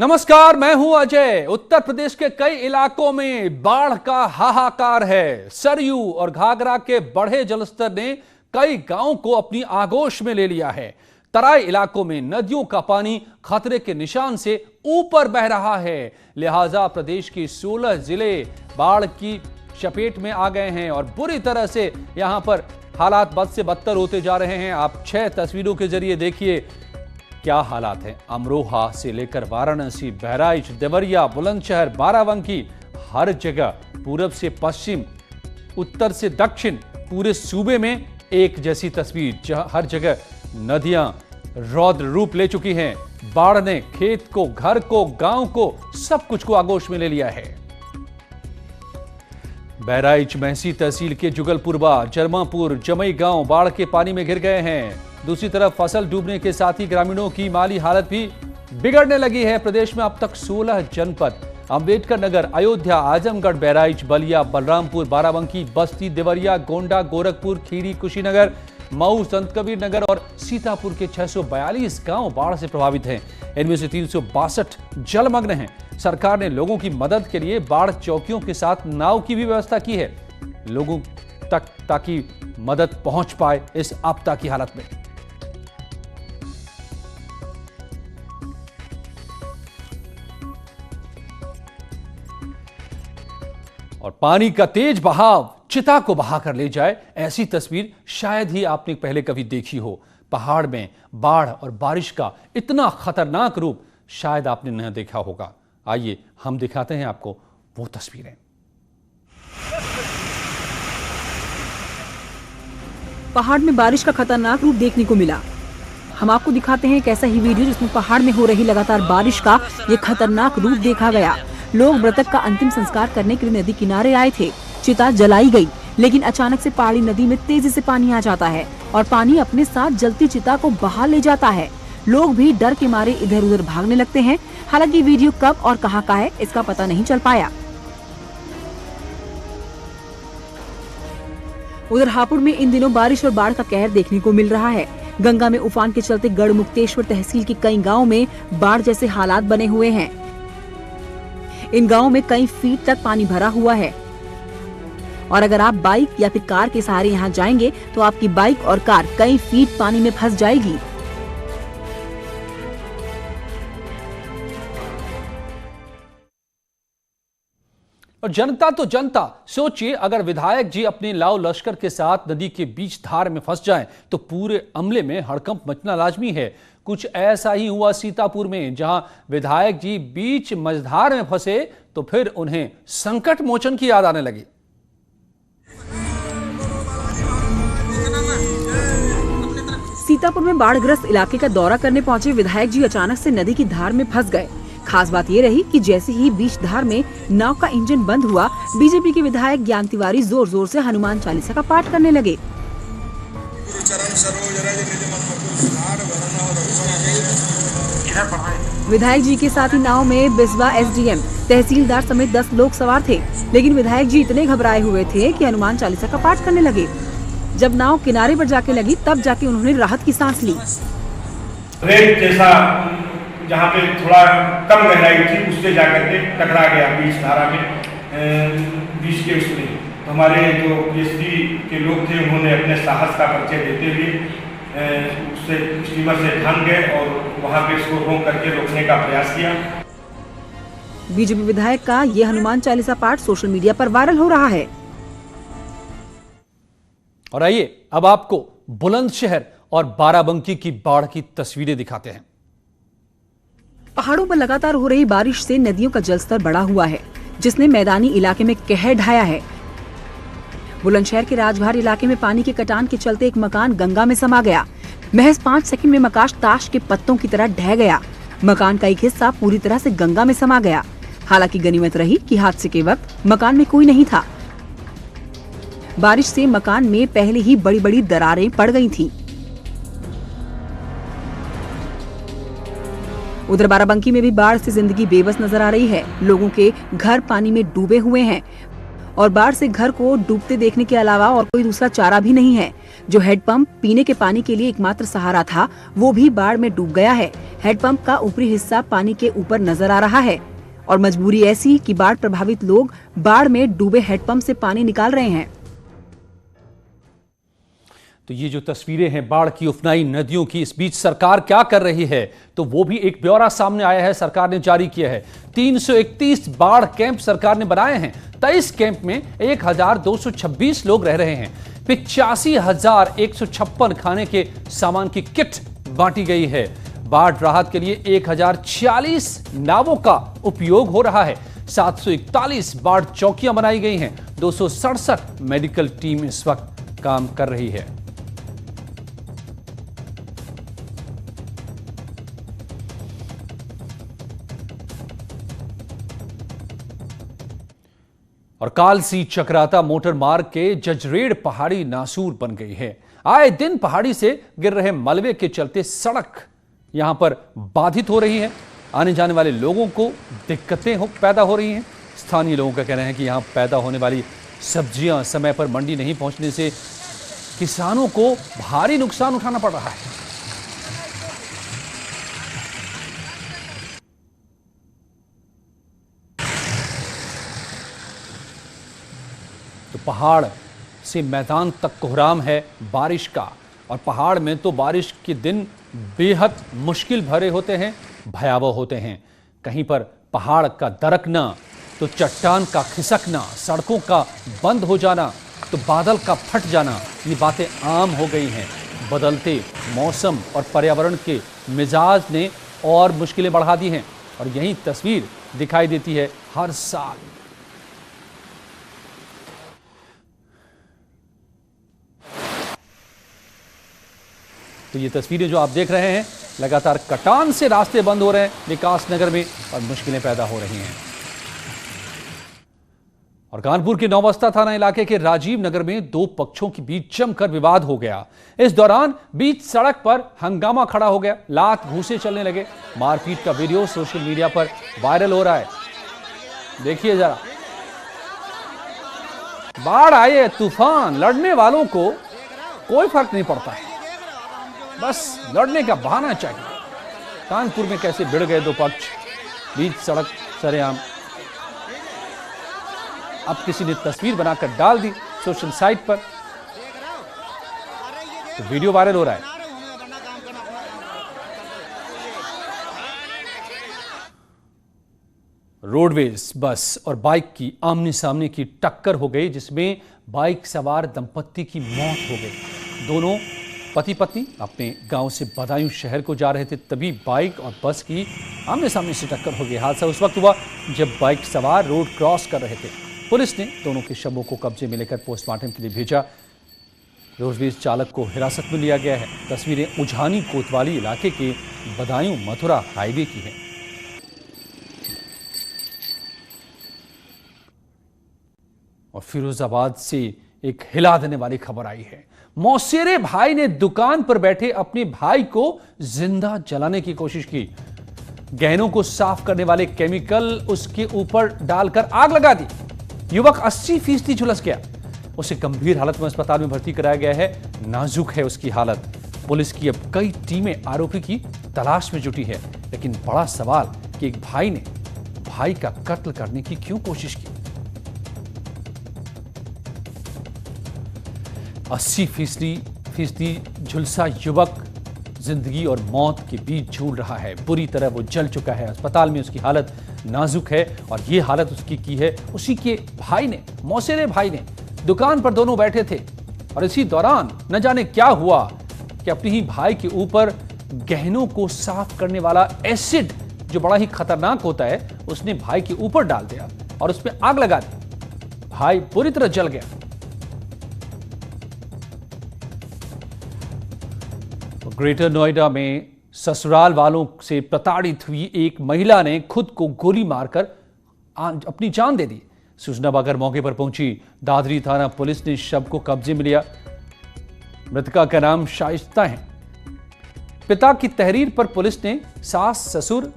नमस्कार, मैं हूं अजय। उत्तर प्रदेश के कई इलाकों में बाढ़ का हाहाकार है। सरयू और घाघरा के बढ़े जलस्तर ने कई गांवों को अपनी आगोश में ले लिया है। तराई इलाकों में नदियों का पानी खतरे के निशान से ऊपर बह रहा है। लिहाजा प्रदेश की 16 जिले बाढ़ की चपेट में आ गए हैं और बुरी तरह से यहां पर हालात बद से बदतर होते जा रहे हैं। आप 6 तस्वीरों के जरिए देखिए क्या हालात हैं। अमरोहा से लेकर वाराणसी, बहराइच, देवरिया, बुलंदशहर, बाराबंकी, हर जगह पूरब से पश्चिम, उत्तर से दक्षिण, पूरे सूबे में एक जैसी तस्वीर, जहां हर जगह नदियां रौद्र रूप ले चुकी हैं। बाढ़ ने खेत को, घर को, गांव को, सब कुछ को आगोश में ले लिया है। बहराइच महसी तहसील के जुगलपुरवा, जरमापुर, जमई गांव बाढ़ के पानी में घिर गए हैं। दूसरी तरफ फसल डूबने के साथ ही ग्रामीणों की माली हालत भी बिगड़ने लगी है। प्रदेश में अब तक 16 जनपद, अंबेडकर नगर, अयोध्या, आजमगढ़, बहराइच, बलिया, बलरामपुर, बाराबंकी, बस्ती, देवरिया, गोंडा, गोरखपुर, खीरी, कुशीनगर, मऊ, संत कबीर नगर और सीतापुर के 642 गांव बाढ़ से प्रभावित हैं। इनमें से 362 जलमग्न हैं। सरकार ने लोगों की मदद के लिए बाढ़ चौकियों के साथ नाव की भी व्यवस्था की है लोगों तक, ताकि मदद पहुंच पाए इस आपदा की हालत में। और पानी का तेज बहाव चिता को बहाकर ले जाए, ऐसी तस्वीर शायद ही आपने पहले कभी देखी हो। पहाड़ में बाढ़ और बारिश का इतना खतरनाक रूप शायद आपने न देखा होगा। आइए हम दिखाते हैं आपको वो तस्वीरें। पहाड़ में बारिश का खतरनाक रूप देखने को मिला। हम आपको दिखाते हैं एक ऐसा ही वीडियो जिसमें पहाड़ में हो रही लगातार बारिश का ये खतरनाक रूप देखा गया। लोग मृतक का अंतिम संस्कार करने के लिए नदी किनारे आए थे। चिता जलाई गई, लेकिन अचानक से पहाड़ी नदी में तेजी से पानी आ जाता है और पानी अपने साथ जलती चिता को बहा ले जाता है। लोग भी डर के मारे इधर उधर भागने लगते हैं। हालांकि वीडियो कब और कहां का है इसका पता नहीं चल पाया। उधर हापुड़ में इन दिनों बारिश और बाढ़ का कहर देखने को मिल रहा है। गंगा में उफान के चलते गढ़मुक्तेश्वर तहसील के कई गाँव में बाढ़ जैसे हालात बने हुए हैं। इन गांवों में कई फीट तक पानी भरा हुआ है और अगर आप बाइक या फिर कार के सहारे यहां जाएंगे तो आपकी बाइक और कार कई फीट पानी में फंस जाएगी। और जनता तो जनता, सोचिए अगर विधायक जी अपने लाव लश्कर के साथ नदी के बीच धार में फंस जाएं तो पूरे अमले में हड़कंप मचना लाजमी है। कुछ ऐसा ही हुआ सीतापुर में, जहां विधायक जी बीच मझधार में फंसे तो फिर उन्हें संकट मोचन की याद आने लगी। सीतापुर में बाढ़ग्रस्त इलाके का दौरा करने पहुंचे विधायक जी अचानक से नदी की धार में फंस गए। खास बात ये रही कि जैसे ही बीच धार में नाव का इंजन बंद हुआ, बीजेपी के विधायक ज्ञान तिवारी जोर जोर से हनुमान चालीसा का पाठ करने लगे। विधायक जी के साथ ही नाव में बिस्वा एसडीएम, तहसीलदार समेत 10 लोग सवार थे, लेकिन विधायक जी इतने घबराए हुए थे कि हनुमान चालीसा का पाठ करने लगे। जब नाव किनारे पर जाके लगी तब जाके उन्होंने राहत की सांस ली। रेत जैसा जहाँ पे थोड़ा कम गहराई थी उससे जाकर के टकरा गया बीच धारा में, बीच के उसमें। तो हमारे जो पीएसडी के लोग थे उन्होंने अपने साहस का परिचय देते हुए उससे स्टीमर से ढंग गए और वहाँ पे इसको रोक करके रोकने का प्रयास किया। बीजेपी विधायक का ये हनुमान चालीसा पाठ सोशल मीडिया पर वायरल हो रहा है। और आइए अब आपको बुलंदशहर और बाराबंकी की बाढ़ की तस्वीरें दिखाते हैं। पहाड़ों पर लगातार हो रही बारिश से नदियों का जलस्तर बढ़ा हुआ है, जिसने मैदानी इलाके में कहर ढाया है। बुलंदशहर के राजभार इलाके में पानी के कटान के चलते एक मकान गंगा में समा गया। महज 5 सेकंड में मकान ताश के पत्तों की तरह ढह गया। मकान का एक हिस्सा पूरी तरह से गंगा में समा गया। हालांकि गनीमत रही कि हादसे के वक्त मकान में कोई नहीं था। बारिश से मकान में पहले ही बड़ी बड़ी दरारें पड़ गई थीं। उधर बाराबंकी में भी बाढ़ से जिंदगी बेबस नजर आ रही है। लोगों के घर पानी में डूबे हुए हैं और बाढ़ से घर को डूबते देखने के अलावा और कोई दूसरा चारा भी नहीं है। जो हेडपंप पीने के पानी के लिए एकमात्र सहारा था, वो भी बाढ़ में डूब गया है। हेडपंप का ऊपरी हिस्सा पानी के ऊपर नजर आ रहा है और मजबूरी ऐसी कि बाढ़ प्रभावित लोग बाढ़ में डूबे हेडपंप से पानी निकाल रहे हैं। तो ये जो तस्वीरें हैं बाढ़ की उफनाई नदियों की, इस बीच सरकार क्या कर रही है, तो वो भी एक ब्यौरा सामने आया है। सरकार ने जारी किया है 331 बाढ़ कैंप सरकार ने बनाए हैं। 23 कैंप में 1226 लोग रह रहे हैं। 85,156 खाने के सामान की किट बांटी गई है। बाढ़ राहत के लिए 1046 नावों का उपयोग हो रहा है। 741 बाढ़ चौकियां बनाई गई हैं। 267 मेडिकल टीम इस वक्त काम कर रही है। और कालसी चक्राता मोटर मार्ग के जजरेड़ पहाड़ी नासूर बन गई है। आए दिन पहाड़ी से गिर रहे मलबे के चलते सड़क यहां पर बाधित हो रही है। आने जाने वाले लोगों को दिक्कतें पैदा हो रही हैं। स्थानीय लोगों का कहना है कि यहां पैदा होने वाली सब्जियां समय पर मंडी नहीं पहुंचने से किसानों को भारी नुकसान उठाना पड़ रहा है। तो पहाड़ से मैदान तक कोहराम है बारिश का, और पहाड़ में तो बारिश के दिन बेहद मुश्किल भरे होते हैं, भयावह होते हैं। कहीं पर पहाड़ का दरकना, तो चट्टान का खिसकना, सड़कों का बंद हो जाना, तो बादल का फट जाना, ये बातें आम हो गई हैं। बदलते मौसम और पर्यावरण के मिजाज ने और मुश्किलें बढ़ा दी हैं, और यही तस्वीर दिखाई देती है हर साल। तो ये तस्वीरें जो आप देख रहे हैं, लगातार कटान से रास्ते बंद हो रहे हैं विकास नगर में और मुश्किलें पैदा हो रही हैं। और कानपुर के नौबस्ता थाना इलाके के राजीव नगर में दो पक्षों के बीच जमकर विवाद हो गया। इस दौरान बीच सड़क पर हंगामा खड़ा हो गया, लात घूंसे चलने लगे। मारपीट का वीडियो सोशल मीडिया पर वायरल हो रहा है। देखिए जरा, बाढ़ आए तूफान, लड़ने वालों को कोई फर्क नहीं पड़ता है, बस लड़ने का बहाना चाहिए। कानपुर में कैसे भिड़ गए दो पक्ष, बीच सड़क सरेआम। अब किसी ने तस्वीर बनाकर डाल दी सोशल साइट पर, तो वीडियो वायरल हो रहा है। रोडवेज बस और बाइक की आमने सामने की टक्कर हो गई, जिसमें बाइक सवार दंपत्ति की मौत हो गई। दोनों पति पत्नी अपने गांव से बदायूं शहर को जा रहे थे, तभी बाइक और बस की आमने सामने से टक्कर हो गई। हादसा उस वक्त हुआ जब बाइक सवार रोड क्रॉस कर रहे थे। पुलिस ने दोनों के शवों को कब्जे में लेकर पोस्टमार्टम के लिए भेजा। रोडवेज चालक को हिरासत में लिया गया है। तस्वीरें उझानी कोतवाली इलाके के बदायूं मथुरा हाईवे की है। और फिरोजाबाद से एक हिला देने वाली खबर आई है। मौसेरे भाई ने दुकान पर बैठे अपने भाई को जिंदा जलाने की कोशिश की। गहनों को साफ करने वाले केमिकल उसके ऊपर डालकर आग लगा दी। युवक 80% झुलस गया। उसे गंभीर हालत में अस्पताल में भर्ती कराया गया है। नाजुक है उसकी हालत। पुलिस की अब कई टीमें आरोपी की तलाश में जुटी है, लेकिन बड़ा सवाल कि एक भाई ने भाई का कत्ल करने की क्यों कोशिश की। 80% झुलसा युवक जिंदगी और मौत के बीच झूल रहा है। बुरी तरह वो जल चुका है। अस्पताल में उसकी हालत नाजुक है, और ये हालत उसकी की है उसी के भाई ने, मौसेरे भाई ने। दुकान पर दोनों बैठे थे, और इसी दौरान न जाने क्या हुआ कि अपने ही भाई के ऊपर गहनों को साफ करने वाला एसिड, जो बड़ा ही खतरनाक होता है, उसने भाई के ऊपर डाल दिया और उसमें आग लगा दी। भाई पूरी तरह जल गया। ग्रेटर नोएडा में ससुराल वालों से प्रताड़ित हुई एक महिला ने खुद को गोली मारकर अपनी जान दे दी। सूचना पाकर मौके पर पहुंची दादरी थाना पुलिस ने शव को कब्जे में लिया। मृतका का नाम शाइस्ता है। पिता की तहरीर पर पुलिस ने सास, ससुर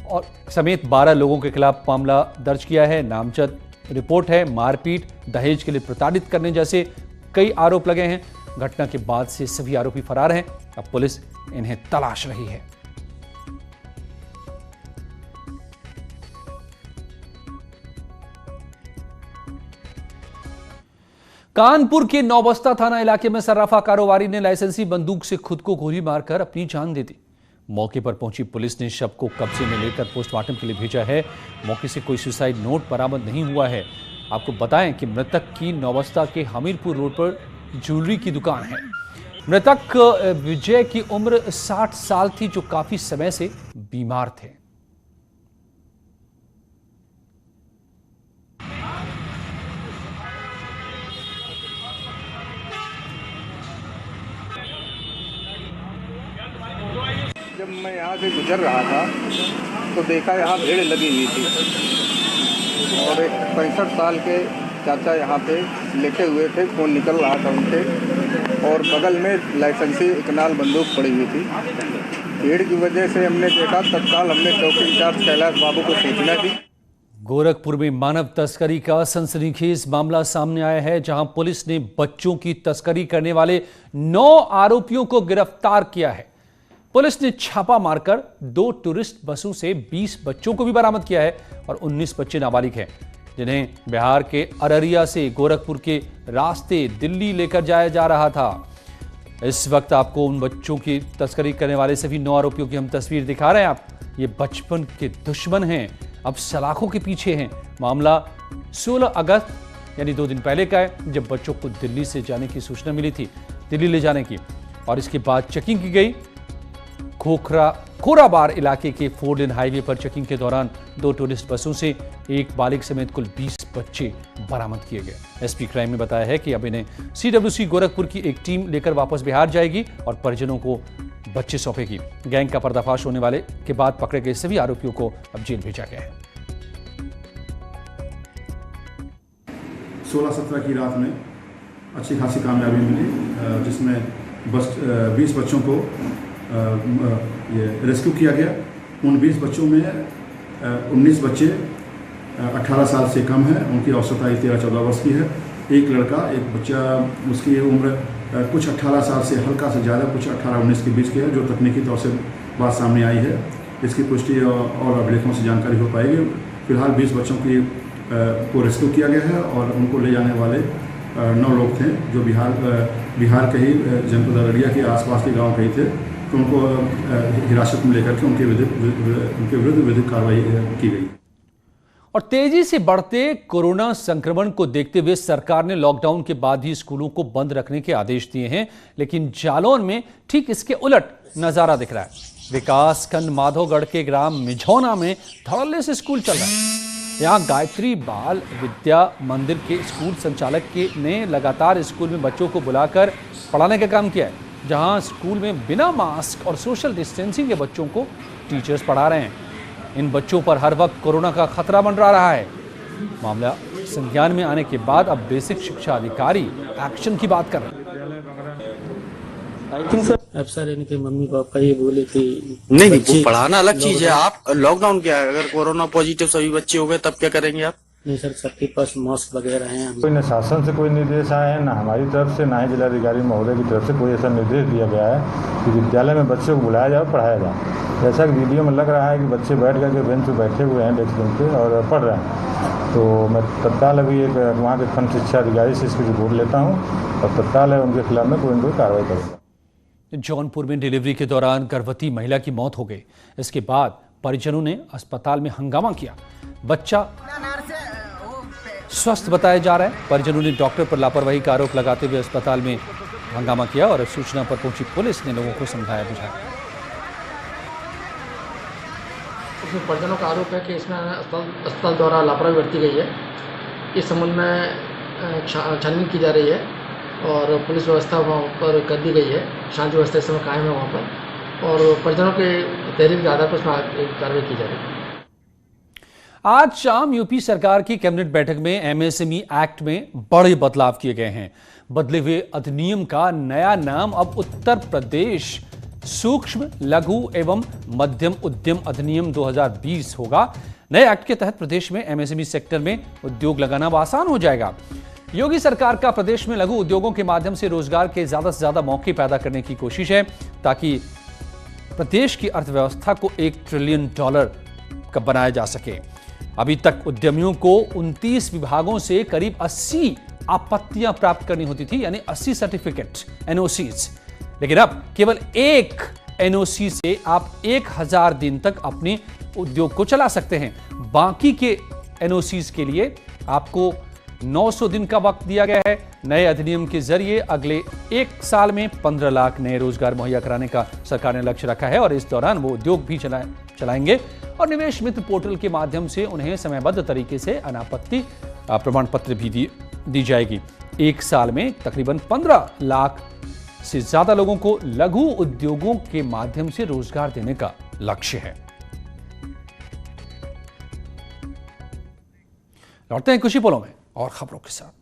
और समेत 12 लोगों के खिलाफ मामला दर्ज किया है। नामजद रिपोर्ट है मारपीट, दहेज के लिए प्रताड़ित करने जैसे कई आरोप लगे हैं। घटना के बाद से सभी आरोपी फरार हैं। अब पुलिस इन्हें तलाश रही है। कानपुर के नौबस्ता थाना इलाके में सर्राफा कारोबारी ने लाइसेंसी बंदूक से खुद को गोली मारकर अपनी जान दे दी। मौके पर पहुंची पुलिस ने शव को कब्जे में लेकर पोस्टमार्टम के लिए भेजा है। मौके से कोई सुसाइड नोट बरामद नहीं हुआ है। आपको बताएं कि मृतक की नौबस्ता के हमीरपुर रोड पर ज्वेलरी की दुकान है। मृतक विजय की उम्र 60 साल थी, जो काफी समय से बीमार थे। जब मैं यहाँ से गुजर रहा था तो देखा यहाँ भीड़ लगी हुई थी और एक 65 साल के चाचा यहाँ पे लेटे हुए थे। खून निकल रहा था उनके और बगल में लाइसेंसी इकनाल बंदूक पड़ी हुई थी। भीड़ की वजह से हमने देखा, तत्काल हमने चौकी इंचार्ज कैलाश बाबू को सूचना दी। गोरखपुर में मानव तस्करी का सनसनीखेज मामला सामने आया है, जहां पुलिस ने बच्चों की तस्करी करने वाले 9 आरोपियों को गिरफ्तार किया है। पुलिस ने छापा मारकर 2 टूरिस्ट बसों से 20 बच्चों को भी बरामद किया है और 19 बच्चे नाबालिग हैं, जिन्हें बिहार के अररिया से गोरखपुर के रास्ते दिल्ली लेकर जाया जा रहा था। इस वक्त आपको उन बच्चों की तस्करी करने वाले सभी 9 आरोपियों की हम तस्वीर दिखा रहे हैं। आप ये बचपन के दुश्मन हैं, अब सलाखों के पीछे हैं। मामला 16 अगस्त यानी 2 दिन पहले का है, जब बच्चों को दिल्ली से जाने की सूचना मिली थी, दिल्ली ले जाने की, और इसके बाद चेकिंग की गई। खोराबार इलाके के 4 लेन हाईवे पर चेकिंग के दौरान 2 टूरिस्ट बसों से एक बालिग समेत कुल 20 बच्चे बरामद किए गए। एसपी क्राइम ने बताया है कि अब इन्हें CWC गोरखपुर की एक टीम लेकर वापस बिहार जाएगी और परिजनों को बच्चे सौंपेगी। गैंग का पर्दाफाश होने वाले के बाद पकड़े गए सभी आरोपियों को अब जेल भेजा गया है। 16-17 की रात में अच्छी खासी कामयाबी मिली, जिसमें 20 बच्चों को ये रेस्क्यू किया गया। उन 20 बच्चों में 19 बच्चे 18 साल से कम है, उनकी औसत आयु 13-14 वर्ष की है। एक लड़का, एक बच्चा, उसकी उम्र कुछ 18 साल से हल्का से ज़्यादा, कुछ 18-19 के बीच के है, जो तकनीकी तौर से बात सामने आई है। इसकी पुष्टि और अभिलेखों से जानकारी हो पाएगी। फिलहाल 20 बच्चों को रेस्क्यू किया गया है और उनको ले जाने वाले 9 लोग थे, जो बिहार के ही जनपद अररिया के आसपास के गाँव के ही थे। तो उनको हिरासत में लेकर के उनके विरुद्ध विधिक कार्रवाई की गई। और तेजी से बढ़ते कोरोना संक्रमण को देखते हुए सरकार ने लॉकडाउन के बाद ही स्कूलों को बंद रखने के आदेश दिए हैं, लेकिन जालौन में ठीक इसके उलट नजारा दिख रहा है। विकासखंड माधोगढ़ के ग्राम मिझौना में धड़ल्ले से स्कूल चल रहा है। यहाँ गायत्री बाल विद्या मंदिर के स्कूल संचालक ने लगातार स्कूल में बच्चों को बुलाकर पढ़ाने का काम किया है, जहां स्कूल में बिना मास्क और सोशल डिस्टेंसिंग के बच्चों को टीचर्स पढ़ा रहे हैं। इन बच्चों पर हर वक्त कोरोना का खतरा मंडरा रहा है। मामला संज्ञान में आने के बाद अब बेसिक शिक्षा अधिकारी एक्शन की बात कर रहे हैं। अब सर इनके मम्मी पापा ये बोले कि नहीं, वो पढ़ाना अलग चीज है। आप लॉकडाउन क्या है, अगर कोरोना पॉजिटिव सभी बच्चे हो गए तब क्या करेंगे आप? नहीं सर, सबके पास मास्क वगैरह हैं। कोई न शासन से कोई निर्देश आए हैं, ना हमारी तरफ से, ना ही जिलाधिकारी महोदय की तरफ से कोई ऐसा निर्देश दिया गया है कि विद्यालय में बच्चों को बुलाया जाए, पढ़ाया जाए। जैसा कि वीडियो में लग रहा है कि बच्चे बैठ करके बेंच पर बैठे हुए हैं, डेस्क बेंच पे, और पढ़ रहे हैं। तो मैं तत्काल अभी एक वहाँ के खंड शिक्षा अधिकारी से इसकी रिपोर्ट लेता हूँ और तत्काल उनके खिलाफ में कोई न कोई कार्रवाई करूँगा। जौनपुर में डिलीवरी के दौरान गर्भवती महिला की मौत हो गई। इसके बाद परिजनों ने अस्पताल में हंगामा किया। बच्चा स्वस्थ बताया जा रहा है। परिजनों ने डॉक्टर पर लापरवाही का आरोप लगाते हुए अस्पताल में हंगामा किया और सूचना पर पहुंची पुलिस ने लोगों को समझाया बुझाया। इसमें परिजनों का आरोप है कि इसमें अस्पताल द्वारा लापरवाही बरती गई है। इस संबंध में छानबीन की जा रही है और पुलिस व्यवस्था वहाँ पर कर दी गई है। शांति व्यवस्था इस समय कायम है वहाँ पर और परिजनों के तहरीर के आधार पर उसमें कार्रवाई की जा रही है। आज शाम यूपी सरकार की कैबिनेट बैठक में MSME एक्ट में बड़े बदलाव किए गए हैं। बदले हुए अधिनियम का नया नाम अब उत्तर प्रदेश सूक्ष्म लघु एवं मध्यम उद्यम अधिनियम 2020 होगा। नए एक्ट के तहत प्रदेश में एमएसएमई सेक्टर में उद्योग लगाना अब आसान हो जाएगा। योगी सरकार का प्रदेश में लघु उद्योगों के माध्यम से रोजगार के ज्यादा से ज्यादा मौके पैदा करने की कोशिश है, ताकि प्रदेश की अर्थव्यवस्था को $1 ट्रिलियन का बनाया जा सके। अभी तक उद्यमियों को 29 विभागों से करीब 80 आपत्तियां प्राप्त करनी होती थी, यानी 80 सर्टिफिकेट एनओसीज। लेकिन अब केवल एक एनओसी से आप 1000 दिन तक अपने उद्योग को चला सकते हैं। बाकी के एनओसीज के लिए आपको 900 दिन का वक्त दिया गया है। नए अधिनियम के जरिए अगले 1 साल में 15 लाख नए रोजगार मुहैया कराने का सरकार ने लक्ष्य रखा है और इस दौरान वो उद्योग भी चलाएंगे और निवेश मित्र पोर्टल के माध्यम से उन्हें समयबद्ध तरीके से अनापत्ति प्रमाण पत्र भी दी जाएगी। 1 साल में तकरीबन 15 लाख से ज्यादा लोगों को लघु उद्योगों के माध्यम से रोजगार देने का लक्ष्य है। लौटते हैं कुछ ही पलों में और खबरों के साथ।